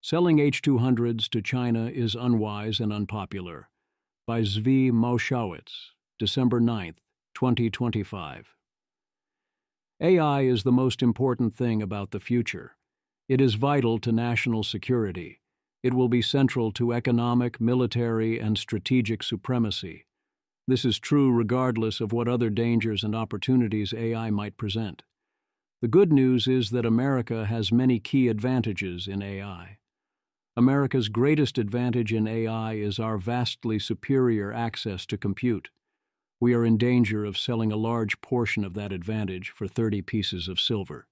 Selling H200s to China is unwise and unpopular. By Zvi Moshowitz, December 9, 2025. AI is the most important thing about the future. It is vital to national security. It will be central to economic, military, and strategic supremacy. This is true regardless of what other dangers and opportunities AI might present. The good news is that America has many key advantages in AI. America's greatest advantage in AI is our vastly superior access to compute. We are in danger of selling a large portion of that advantage for 30 pieces of silver.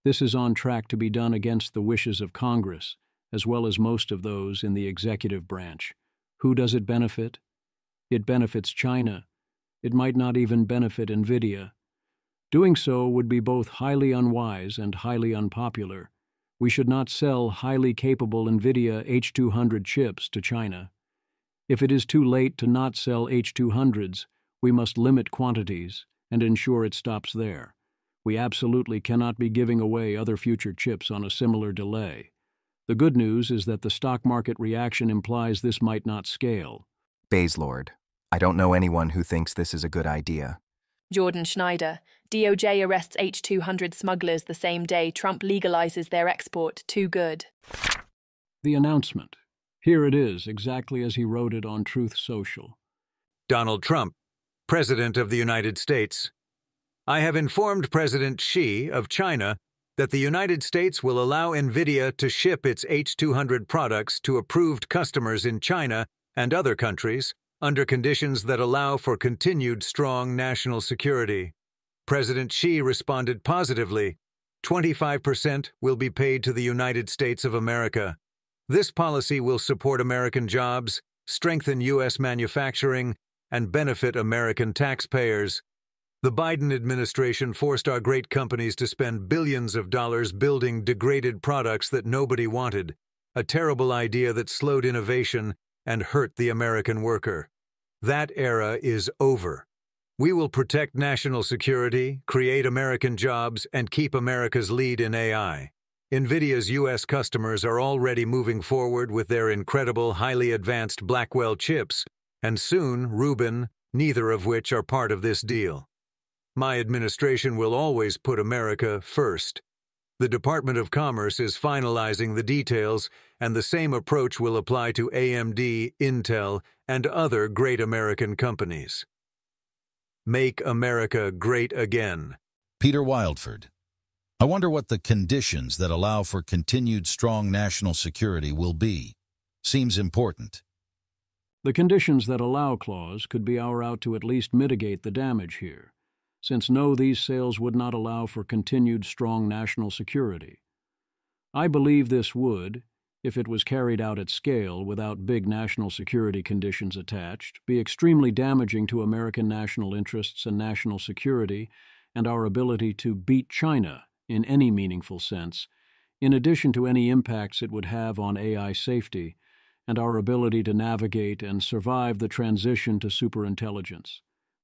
This is on track to be done against the wishes of Congress, as well as most of those in the executive branch. Who does it benefit? It benefits China. It might not even benefit Nvidia. Doing so would be both highly unwise and highly unpopular. We should not sell highly capable Nvidia H200 chips to China. If it is too late to not sell H200s, we must limit quantities and ensure it stops there. We absolutely cannot be giving away other future chips on a similar delay. The good news is that the stock market reaction implies this might not scale. Baselord, I don't know anyone who thinks this is a good idea. Jordan Schneider, DOJ arrests H200 smugglers the same day Trump legalizes their export. Too good. The announcement. Here it is, exactly as he wrote it on Truth Social. Donald Trump, President of the United States. I have informed President Xi of China that the United States will allow Nvidia to ship its H200 products to approved customers in China and other countries under conditions that allow for continued strong national security. President Xi responded positively. 25% will be paid to the United States of America. This policy will support American jobs, strengthen U.S. manufacturing, and benefit American taxpayers. The Biden administration forced our great companies to spend billions of dollars building degraded products that nobody wanted, a terrible idea that slowed innovation and hurt the American worker. That era is over. We will protect national security, create American jobs, and keep America's lead in AI. Nvidia's U.S. customers are already moving forward with their incredible, highly advanced Blackwell chips, and soon Rubin, neither of which are part of this deal. My administration will always put America first. The Department of Commerce is finalizing the details, and the same approach will apply to AMD, Intel, and other great American companies. Make America great again. Peter Wildford. I wonder what the conditions that allow for continued strong national security will be. Seems important. The conditions that allow clause could be our out to at least mitigate the damage here, since no, these sales would not allow for continued strong national security. I believe this would, if it was carried out at scale without big national security conditions attached, be extremely damaging to American national interests and national security and our ability to beat China in any meaningful sense, in addition to any impacts it would have on AI safety and our ability to navigate and survive the transition to superintelligence.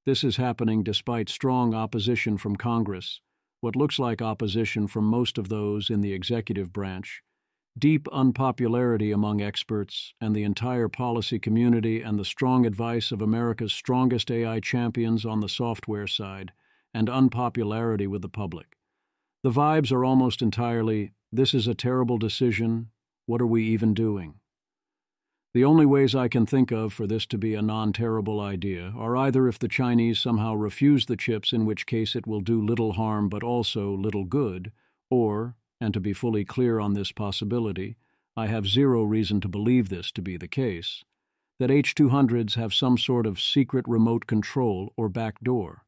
This is happening despite strong opposition from Congress, what looks like opposition from most of those in the executive branch, deep unpopularity among experts and the entire policy community, and the strong advice of America's strongest AI champions on the software side, and unpopularity with the public. The vibes are almost entirely, this is a terrible decision, what are we even doing? The only ways I can think of for this to be a non-terrible idea are either if the Chinese somehow refuse the chips, in which case it will do little harm but also little good, or, and to be fully clear on this possibility, I have zero reason to believe this to be the case, that H200s have some sort of secret remote control or backdoor.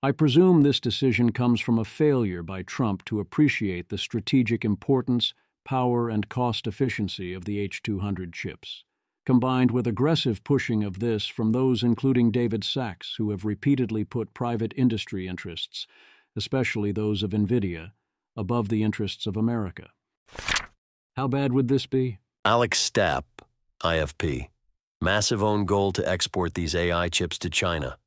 I presume this decision comes from a failure by Trump to appreciate the strategic importance, power, and cost efficiency of the H200 chips, combined with aggressive pushing of this from those including David Sachs, who have repeatedly put private industry interests, especially those of Nvidia, above the interests of America. How bad would this be? Alex Stapp, IFP. Massive own goal to export these AI chips to China.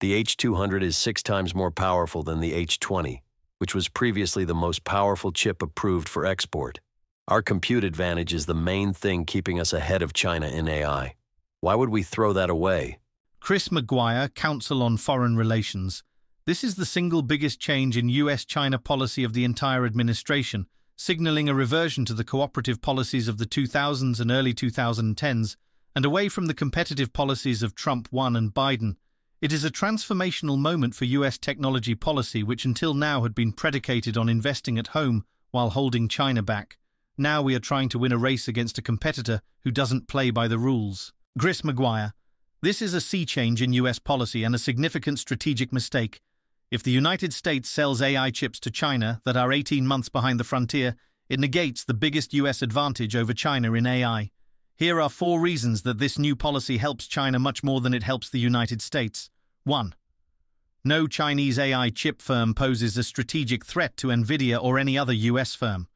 The H200 is 6 times more powerful than the H20, which was previously the most powerful chip approved for export. Our compute advantage is the main thing keeping us ahead of China in AI. Why would we throw that away? Chris Maguire, Counsel on Foreign Relations. This is the single biggest change in US-China policy of the entire administration, signaling a reversion to the cooperative policies of the 2000s and early 2010s, and away from the competitive policies of Trump 1 and Biden. It is a transformational moment for US technology policy, which until now had been predicated on investing at home while holding China back. Now we are trying to win a race against a competitor who doesn't play by the rules. Chris Maguire. This is a sea change in US policy and a significant strategic mistake. If the United States sells AI chips to China that are 18 months behind the frontier, it negates the biggest US advantage over China in AI. Here are 4 reasons that this new policy helps China much more than it helps the United States. 1. No Chinese AI chip firm poses a strategic threat to Nvidia or any other US firm.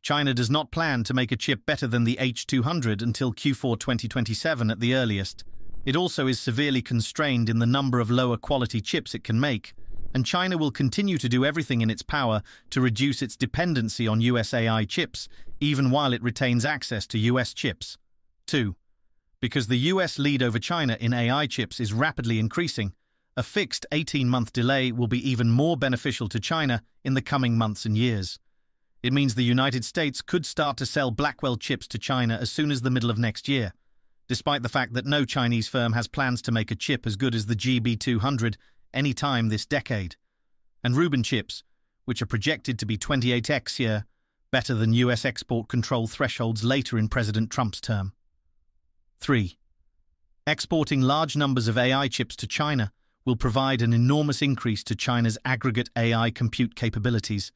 China does not plan to make a chip better than the H200 until Q4 2027 at the earliest. It also is severely constrained in the number of lower-quality chips it can make, and China will continue to do everything in its power to reduce its dependency on US AI chips, even while it retains access to US chips. 2. Because the US lead over China in AI chips is rapidly increasing, a fixed 18-month delay will be even more beneficial to China in the coming months and years. It means the United States could start to sell Blackwell chips to China as soon as the middle of next year, despite the fact that no Chinese firm has plans to make a chip as good as the GB200 any time this decade. And Rubin chips, which are projected to be 28x here, better than US export control thresholds later in President Trump's term. 3. Exporting large numbers of AI chips to China will provide an enormous increase to China's aggregate AI compute capabilities.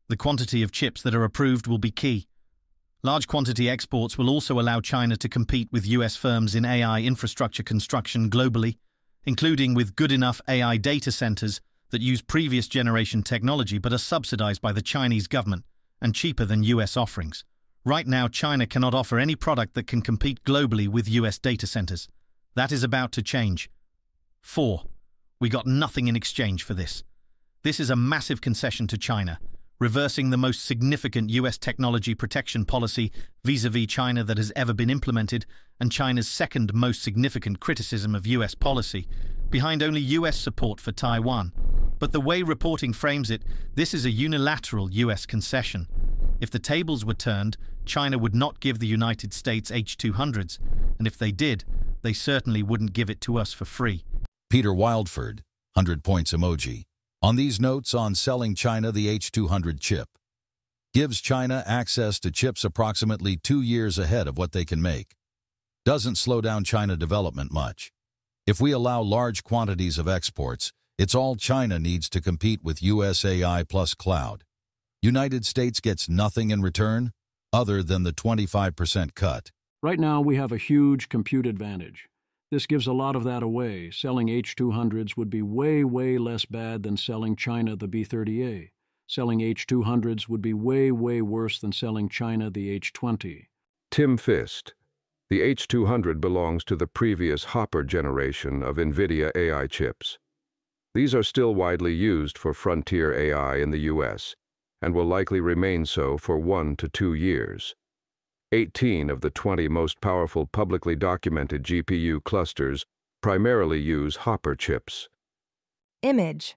The quantity of chips that are approved will be key. Large quantity exports will also allow China to compete with US firms in AI infrastructure construction globally, including with good enough AI data centers that use previous generation technology but are subsidized by the Chinese government and cheaper than US offerings. Right now, China cannot offer any product that can compete globally with US data centers. That is about to change. 4. We got nothing in exchange for this. This is a massive concession to China, reversing the most significant US technology protection policy vis-à-vis China that has ever been implemented, and China's second most significant criticism of US policy, behind only US support for Taiwan. But the way reporting frames it, this is a unilateral US concession. If the tables were turned, China would not give the United States H200s, and if they did, they certainly wouldn't give it to us for free. Peter Wildford, 100 points emoji. On these notes on selling China the H200 chip. Gives China access to chips approximately 2 years ahead of what they can make. Doesn't slow down China development much. If we allow large quantities of exports, it's all China needs to compete with US AI plus cloud. United States gets nothing in return, other than the 25% cut. Right now, we have a huge compute advantage. This gives a lot of that away. Selling H200s would be way, way less bad than selling China the B30A. Selling H200s would be way, way worse than selling China the H20. Tim Fist. The H200 belongs to the previous Hopper generation of Nvidia AI chips. These are still widely used for frontier AI in the US, and will likely remain so for 1 to 2 years. 18 of the 20 most powerful publicly documented GPU clusters primarily use Hopper chips. Image.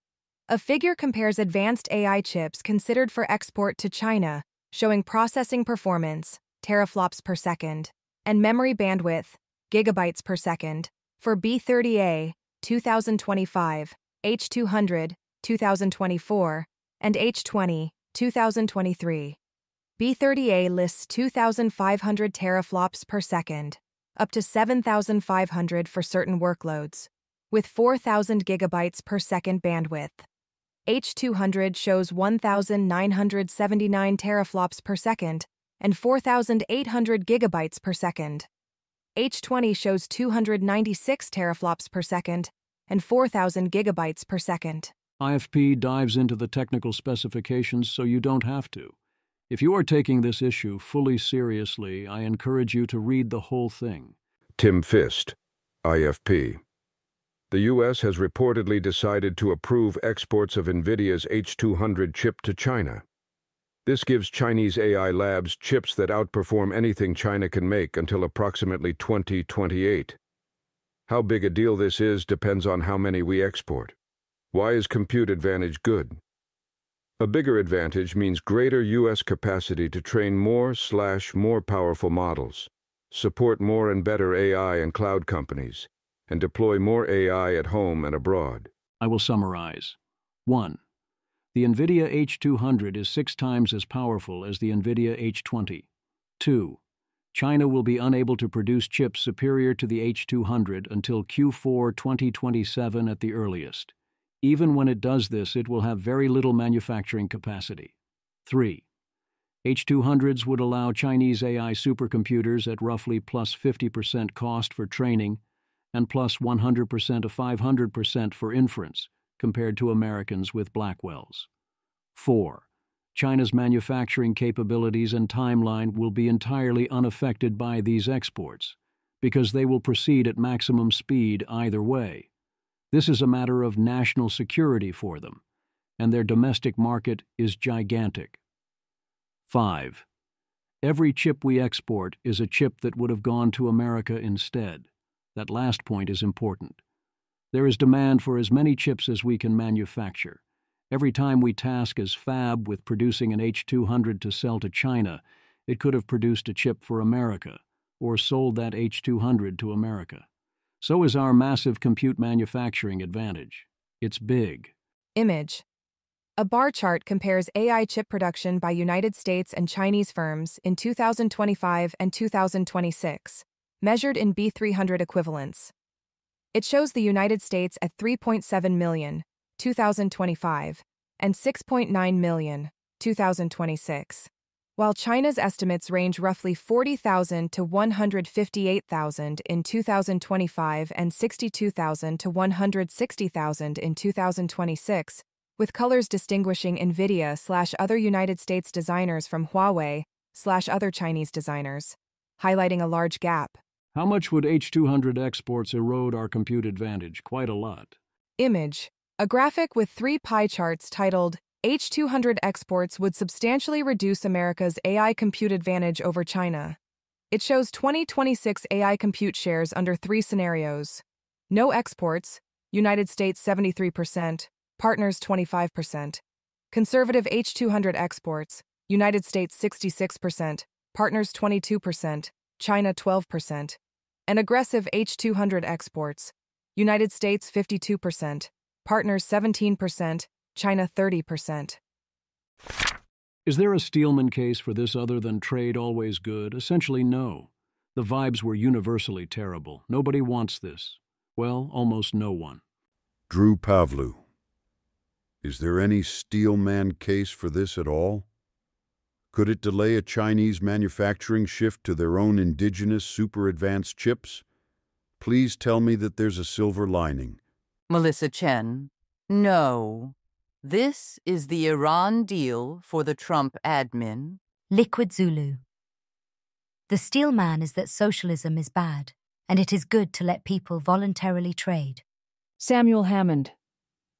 A figure compares advanced AI chips considered for export to China, showing processing performance, teraflops per second, and memory bandwidth, gigabytes per second, for B30A, 2025, H200, 2024, and H20, 2023. B30A lists 2,500 teraflops per second, up to 7,500 for certain workloads, with 4,000 gigabytes per second bandwidth. H200 shows 1,979 teraflops per second and 4,800 gigabytes per second. H20 shows 296 teraflops per second and 4,000 gigabytes per second. IFP dives into the technical specifications so you don't have to. If you are taking this issue fully seriously, I encourage you to read the whole thing. Tim Fist, IFP. The U.S. has reportedly decided to approve exports of Nvidia's H200 chip to China. This gives Chinese AI labs chips that outperform anything China can make until approximately 2028. How big a deal this is depends on how many we export. Why is compute advantage good? A bigger advantage means greater U.S. capacity to train more powerful models, support more and better AI and cloud companies, and deploy more AI at home and abroad. I will summarize. 1. The Nvidia H200 is 6 times as powerful as the Nvidia H20. 2. China will be unable to produce chips superior to the H200 until Q4 2027 at the earliest. Even when it does this, it will have very little manufacturing capacity. 3. H200s would allow Chinese AI supercomputers at roughly plus 50% cost for training and plus 100% to 500% for inference, compared to Americans with Blackwells. 4. China's manufacturing capabilities and timeline will be entirely unaffected by these exports, because they will proceed at maximum speed either way. This is a matter of national security for them, and their domestic market is gigantic. 5. Every chip we export is a chip that would have gone to America instead. That last point is important. There is demand for as many chips as we can manufacture. Every time we task as fab with producing an H200 to sell to China, it could have produced a chip for America, or sold that H200 to America. So is our massive compute manufacturing advantage. It's big. Image. A bar chart compares AI chip production by United States and Chinese firms in 2025 and 2026, measured in B300 equivalents. It shows the United States at 3.7 million, 2025, and 6.9 million, 2026, while China's estimates range roughly 40,000 to 158,000 in 2025 and 62,000 to 160,000 in 2026, with colors distinguishing Nvidia/other United States designers from Huawei/other Chinese designers, highlighting a large gap. How much would H200 exports erode our compute advantage? Quite a lot. Image. A graphic with 3 pie charts titled, H200 exports would substantially reduce America's AI compute advantage over China. It shows 2026 AI compute shares under 3 scenarios. No exports, United States 73%, partners 25%. Conservative H200 exports, United States 66%, partners 22%, China 12%. And aggressive H200 exports, United States 52%, partners 17%, China 30%. Is there a Steelman case for this other than trade always good? Essentially, no. The vibes were universally terrible. Nobody wants this. Well, almost no one. Drew Pavlu. Is there any Steelman case for this at all? Could it delay a Chinese manufacturing shift to their own indigenous super-advanced chips? Please tell me that there's a silver lining. Melissa Chen. No. This is the Iran deal for the Trump admin. Liquid Zulu. The Steelman is that socialism is bad, and it is good to let people voluntarily trade. Samuel Hammond.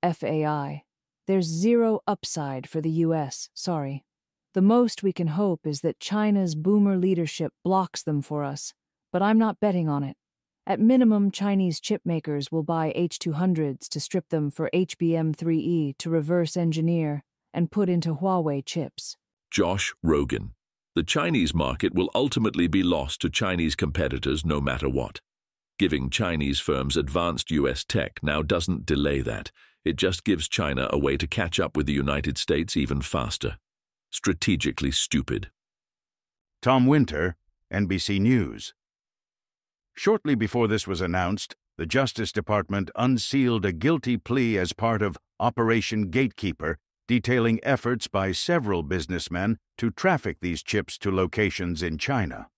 FAI. There's zero upside for the U.S., sorry. The most we can hope is that China's boomer leadership blocks them for us, but I'm not betting on it. At minimum, Chinese chip makers will buy H200s to strip them for HBM3E to reverse engineer and put into Huawei chips. Josh Rogan. The Chinese market will ultimately be lost to Chinese competitors no matter what. Giving Chinese firms advanced U.S. tech now doesn't delay that. It just gives China a way to catch up with the United States even faster. Strategically stupid. Tom Winter, NBC News. Shortly before this was announced, the Justice Department unsealed a guilty plea as part of Operation Gatekeeper, detailing efforts by several businessmen to traffic these chips to locations in China.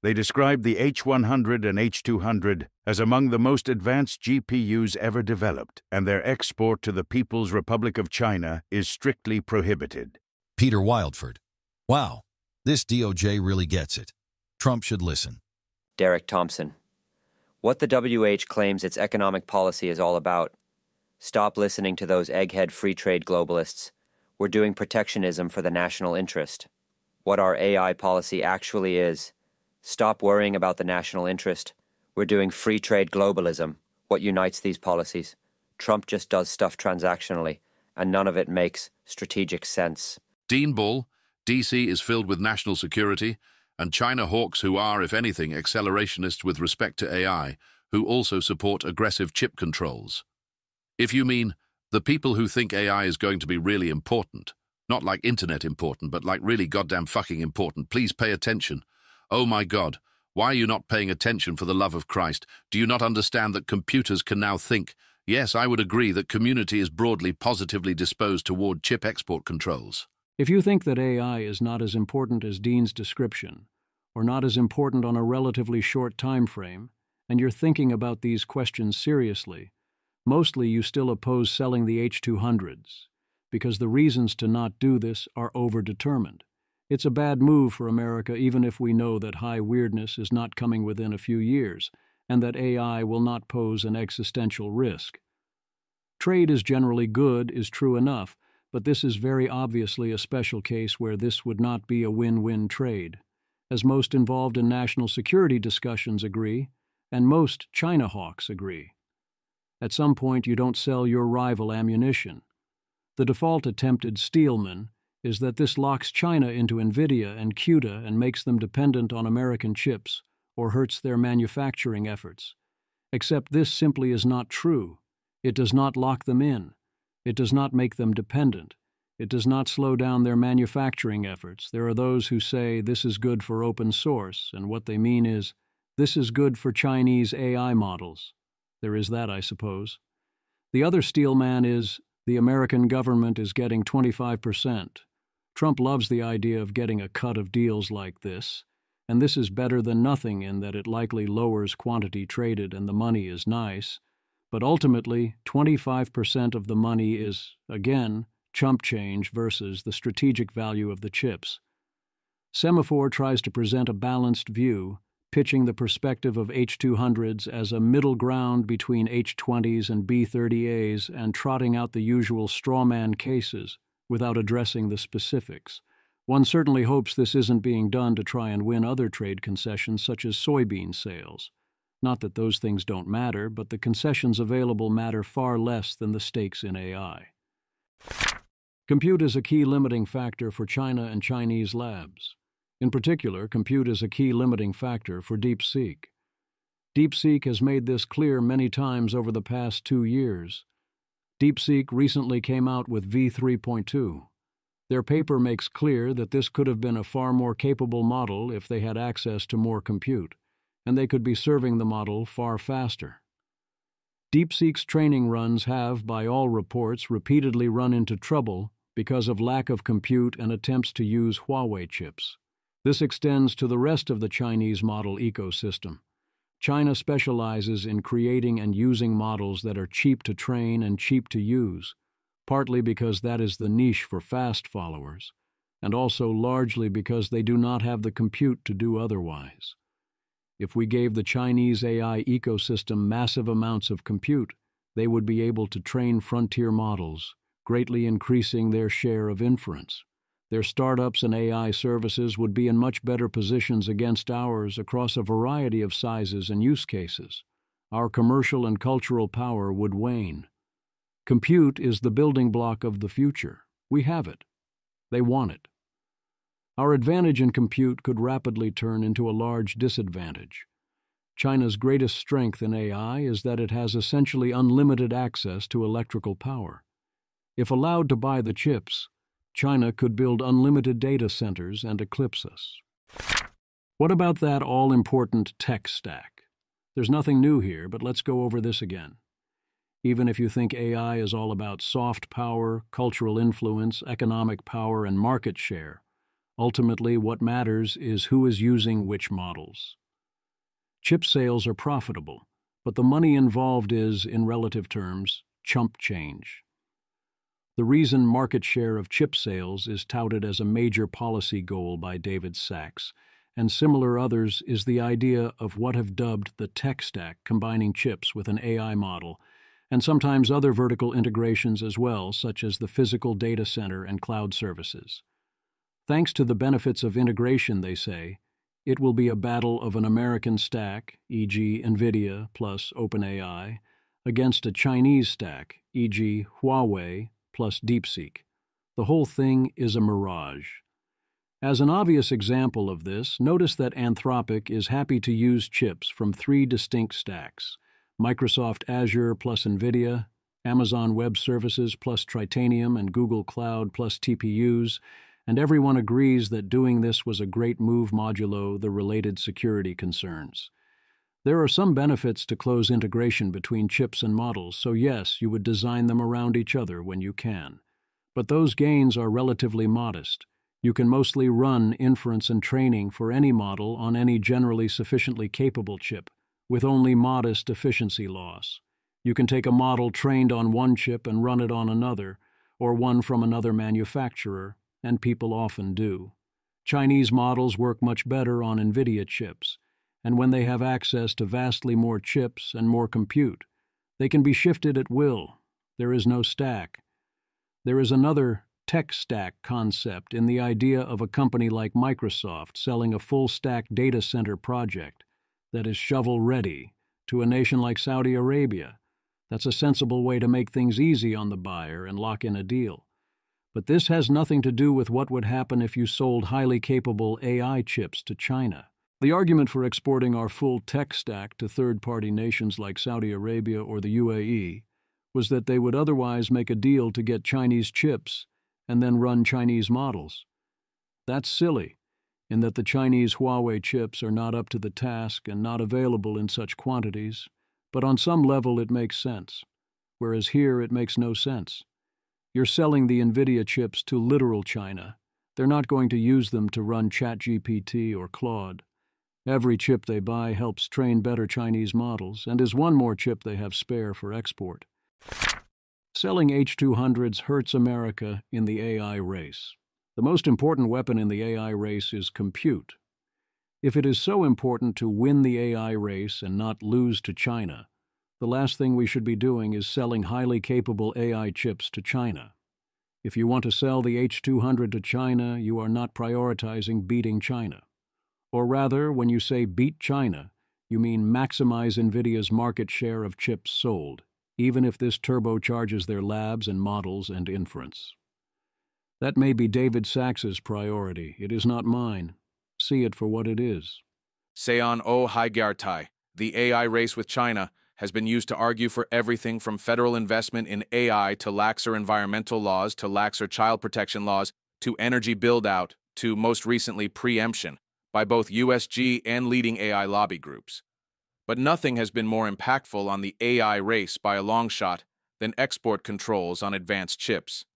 They described the H100 and H200 as among the most advanced GPUs ever developed, and their export to the People's Republic of China is strictly prohibited. Peter Wildford. Wow, this DOJ really gets it. Trump should listen. Derek Thompson. What the WH claims its economic policy is all about. Stop listening to those egghead free trade globalists. we're doing protectionism for the national interest. What our AI policy actually is, stop worrying about the national interest. We're doing free trade globalism. What unites these policies? Trump just does stuff transactionally, and none of it makes strategic sense. Dean Bull, DC is filled with national security, and China hawks who are, if anything, accelerationists with respect to AI, who also support aggressive chip controls. If you mean the people who think AI is going to be really important, not like internet important, but like really goddamn fucking important, please pay attention. Oh my God, why are you not paying attention, for the love of Christ? Do you not understand that computers can now think? Yes, I would agree that community is broadly positively disposed toward chip export controls. If you think that AI is not as important as Dean's description, or not as important on a relatively short time frame, and you're thinking about these questions seriously, mostly you still oppose selling the H200s, because the reasons to not do this are overdetermined. It's a bad move for America, even if we know that high weirdness is not coming within a few years, and that AI will not pose an existential risk. Trade is generally good is true enough, but this is very obviously a special case where this would not be a win-win trade, as most involved in national security discussions agree, and most China hawks agree. At some point, you don't sell your rival ammunition. The default attempted Steelman is that this locks China into Nvidia and CUDA and makes them dependent on American chips, or hurts their manufacturing efforts. Except this simply is not true. It does not lock them in. It does not make them dependent. It does not slow down their manufacturing efforts. There are those who say this is good for open source, and what they mean is this is good for Chinese AI models. There is that, I suppose. The other Steelman is the American government is getting 25%. Trump loves the idea of getting a cut of deals like this, and this is better than nothing in that it likely lowers quantity traded and the money is nice. But ultimately, 25% of the money is, again, chump change versus the strategic value of the chips. Semaphore tries to present a balanced view, pitching the perspective of H200s as a middle ground between H20s and B30As and trotting out the usual strawman cases without addressing the specifics. One certainly hopes this isn't being done to try and win other trade concessions such as soybean sales. Not that those things don't matter, but the concessions available matter far less than the stakes in AI. Compute is a key limiting factor for China and Chinese labs. In particular, compute is a key limiting factor for DeepSeek. DeepSeek has made this clear many times over the past 2 years. DeepSeek recently came out with v3.2. Their paper makes clear that this could have been a far more capable model if they had access to more compute, and they could be serving the model far faster. DeepSeek's training runs have, by all reports, repeatedly run into trouble because of lack of compute and attempts to use Huawei chips. This extends to the rest of the Chinese model ecosystem. China specializes in creating and using models that are cheap to train and cheap to use, partly because that is the niche for fast followers, and also largely because they do not have the compute to do otherwise. If we gave the Chinese AI ecosystem massive amounts of compute, they would be able to train frontier models, greatly increasing their share of inference. Their startups and AI services would be in much better positions against ours across a variety of sizes and use cases. Our commercial and cultural power would wane. Compute is the building block of the future. We have it. They want it. Our advantage in compute could rapidly turn into a large disadvantage. China's greatest strength in AI is that it has essentially unlimited access to electrical power. If allowed to buy the chips, China could build unlimited data centers and eclipse us. What about that all-important tech stack? There's nothing new here, but let's go over this again. Even if you think AI is all about soft power, cultural influence, economic power, and market share, ultimately what matters is who is using which models. Chip sales are profitable, but the money involved is, in relative terms, chump change. The reason market share of chip sales is touted as a major policy goal by David Sachs, and similar others, is the idea of what have dubbed the tech stack, combining chips with an AI model, and sometimes other vertical integrations as well, such as the physical data center and cloud services. Thanks to the benefits of integration, they say, it will be a battle of an American stack, e.g. Nvidia plus OpenAI, against a Chinese stack, e.g. Huawei plus DeepSeek. The whole thing is a mirage. As an obvious example of this, notice that Anthropic is happy to use chips from 3 distinct stacks: Microsoft Azure plus Nvidia, Amazon Web Services plus Tritanium and Google Cloud plus TPUs, and everyone agrees that doing this was a great move modulo the related security concerns. There are some benefits to close integration between chips and models, so yes, you would design them around each other when you can. But those gains are relatively modest. You can mostly run inference and training for any model on any generally sufficiently capable chip, with only modest efficiency loss. You can take a model trained on one chip and run it on another, or one from another manufacturer, and people often do. Chinese models work much better on Nvidia chips, and when they have access to vastly more chips and more compute, they can be shifted at will. There is no stack. There is another tech stack concept in the idea of a company like Microsoft selling a full-stack data center project that is shovel-ready to a nation like Saudi Arabia. That's a sensible way to make things easy on the buyer and lock in a deal. But this has nothing to do with what would happen if you sold highly capable AI chips to China. The argument for exporting our full tech stack to third-party nations like Saudi Arabia or the UAE was that they would otherwise make a deal to get Chinese chips and then run Chinese models. That's silly, in that the Chinese Huawei chips are not up to the task and not available in such quantities, but on some level it makes sense, whereas here it makes no sense. You're selling the Nvidia chips to literal China. They're not going to use them to run ChatGPT or Claude. Every chip they buy helps train better Chinese models and is one more chip they have spare for export. Selling H200s hurts America in the AI race. The most important weapon in the AI race is compute. If it is so important to win the AI race and not lose to China, the last thing we should be doing is selling highly capable AI chips to China. If you want to sell the H200 to China, you are not prioritizing beating China. Or rather, when you say beat China, you mean maximize Nvidia's market share of chips sold, even if this turbocharges their labs and models and inference. That may be David Sachs's priority. It is not mine. See it for what it is. Seon O Haigyartai, the AI race with China, has been used to argue for everything from federal investment in AI to laxer environmental laws to laxer child protection laws to energy build-out to, most recently, preemption by both USG and leading AI lobby groups. But nothing has been more impactful on the AI race by a long shot than export controls on advanced chips.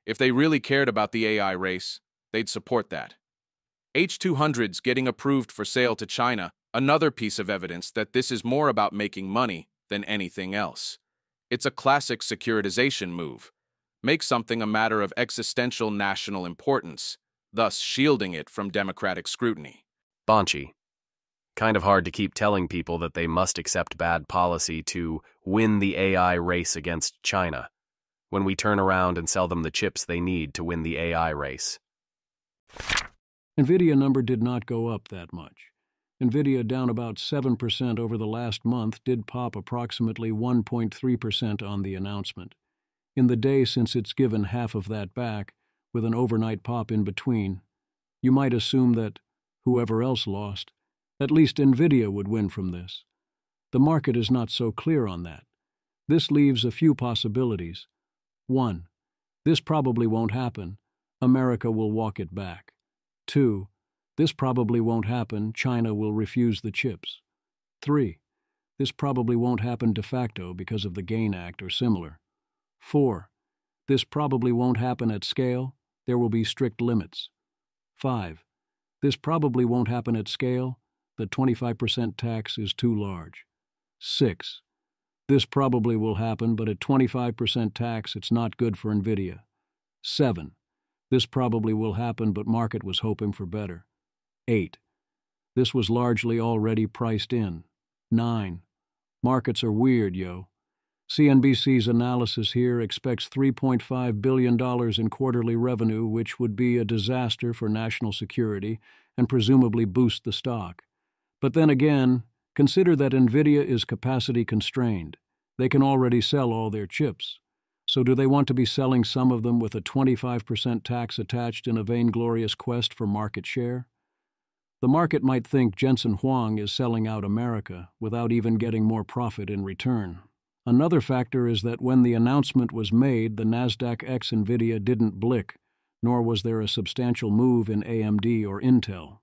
If they really cared about the AI race, they'd support that. H200s getting approved for sale to China, another piece of evidence that this is more about making money than anything else. It's a classic securitization move. Make something a matter of existential national importance, thus shielding it from democratic scrutiny. Bonchi. Kind of hard to keep telling people that they must accept bad policy to win the AI race against China, when we turn around and sell them the chips they need to win the AI race. Nvidia number did not go up that much. Nvidia down about 7% over the last month did pop approximately 1.3% on the announcement. In the day since it's given half of that back, with an overnight pop in between, you might assume that, whoever else lost, at least Nvidia would win from this. The market is not so clear on that. This leaves a few possibilities. 1. This probably won't happen. America will walk it back. 2. This probably won't happen. China will refuse the chips. 3. This probably won't happen de facto because of the GAIN Act or similar. 4. This probably won't happen at scale. There will be strict limits. 5. This probably won't happen at scale. The 25% tax is too large. 6. This probably will happen, but at 25% tax, it's not good for Nvidia. 7. This probably will happen, but market was hoping for better. 8. This was largely already priced in. 9. Markets are weird, yo. CNBC's analysis here expects $3.5 billion in quarterly revenue, which would be a disaster for national security and presumably boost the stock. But then again, consider that Nvidia is capacity constrained. They can already sell all their chips. So do they want to be selling some of them with a 25% tax attached in a vainglorious quest for market share? The market might think Jensen Huang is selling out America without even getting more profit in return. Another factor is that when the announcement was made, the Nasdaq ex Nvidia didn't blick, nor was there a substantial move in AMD or Intel.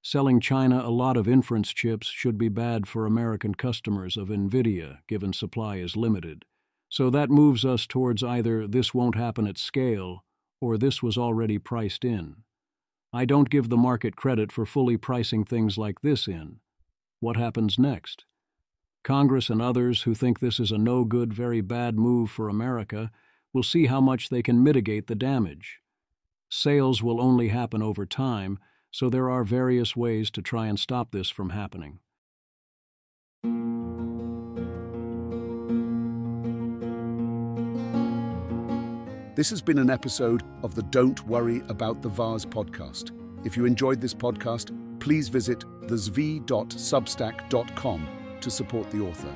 Selling China a lot of inference chips should be bad for American customers of Nvidia, given supply is limited. So that moves us towards either this won't happen at scale, or this was already priced in. I don't give the market credit for fully pricing things like this in. What happens next? Congress and others who think this is a no-good, very bad move for America will see how much they can mitigate the damage. Sales will only happen over time, so there are various ways to try and stop this from happening. This has been an episode of the Don't Worry About the Vase podcast. If you enjoyed this podcast, please visit thezv.substack.com to support the author.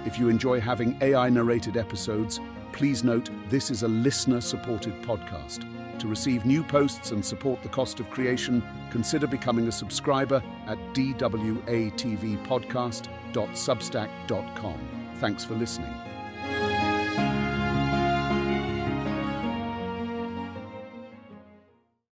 If you enjoy having AI-narrated episodes, please note this is a listener-supported podcast. To receive new posts and support the cost of creation, consider becoming a subscriber at dwatvpodcast.substack.com. Thanks for listening.